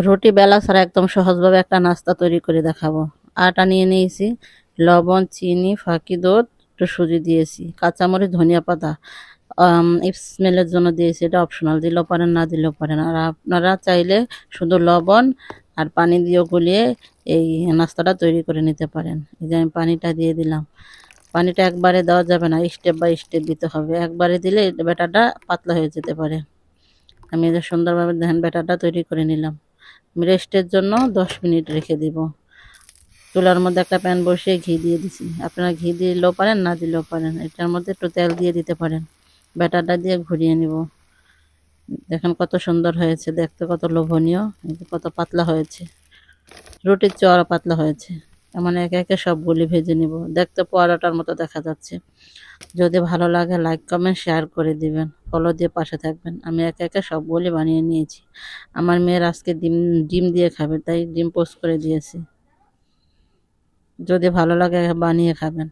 রুটি বেলা ছাড়া একদম সহজভাবে একটা নাস্তা তৈরি করে দেখাবো। আটা নিয়ে নিয়েছি, লবণ, চিনি, ফাঁকি দুধ, একটু সুজি দিয়েছি, কাঁচামরিচ, ধনিয়া পাতা স্মেলের জন্য দিয়েছি। এটা অপশনাল, দিলেও পারেন না দিলেও পারেন। আর আপনারা চাইলে শুধু লবণ আর পানি দিয়ে গুলিয়ে এই নাস্তাটা তৈরি করে নিতে পারেন। এই যে আমি পানিটা দিয়ে দিলাম। পানিটা একবারে দেওয়া যাবে না, স্টেপ বাই স্টেপ দিতে হবে। একবারে দিলে ব্যাটারটা পাতলা হয়ে যেতে পারে। আমি যে সুন্দরভাবে ধান ব্যাটারটা তৈরি করে নিলাম। রেস্টের জন্য 10 মিনিট রেখে দিব। চুলার মধ্যে একটা প্যান বসিয়ে ঘি দিয়ে দিছি। আপনারা ঘি দিলেও পারেন না দিলেও পারেন। এটার মধ্যে একটু তেল দিয়ে দিতে পারেন। ব্যাটারটা দিয়ে ঘুরিয়ে নিব। দেখেন কত সুন্দর হয়েছে, দেখতে কত লোভনীয়, কত পাতলা হয়েছে। রুটির চেয়ে পাতলা হয়েছে। এমন একে একে সবগুলি ভেজে নিব। দেখতে পরোটার মতো দেখা যাচ্ছে। যদি ভালো লাগে লাইক কমেন্ট শেয়ার করে দিবেন, ফলো দিয়ে পাশে থাকবেন। আমি একে একে সবগুলি বানিয়ে নিয়েছি। আমার মেয়ের আজকে ডিম ডিম দিয়ে খাবে, তাই ডিম পোস্ট করে দিয়েছি। যদি ভালো লাগে বানিয়ে খাবেন।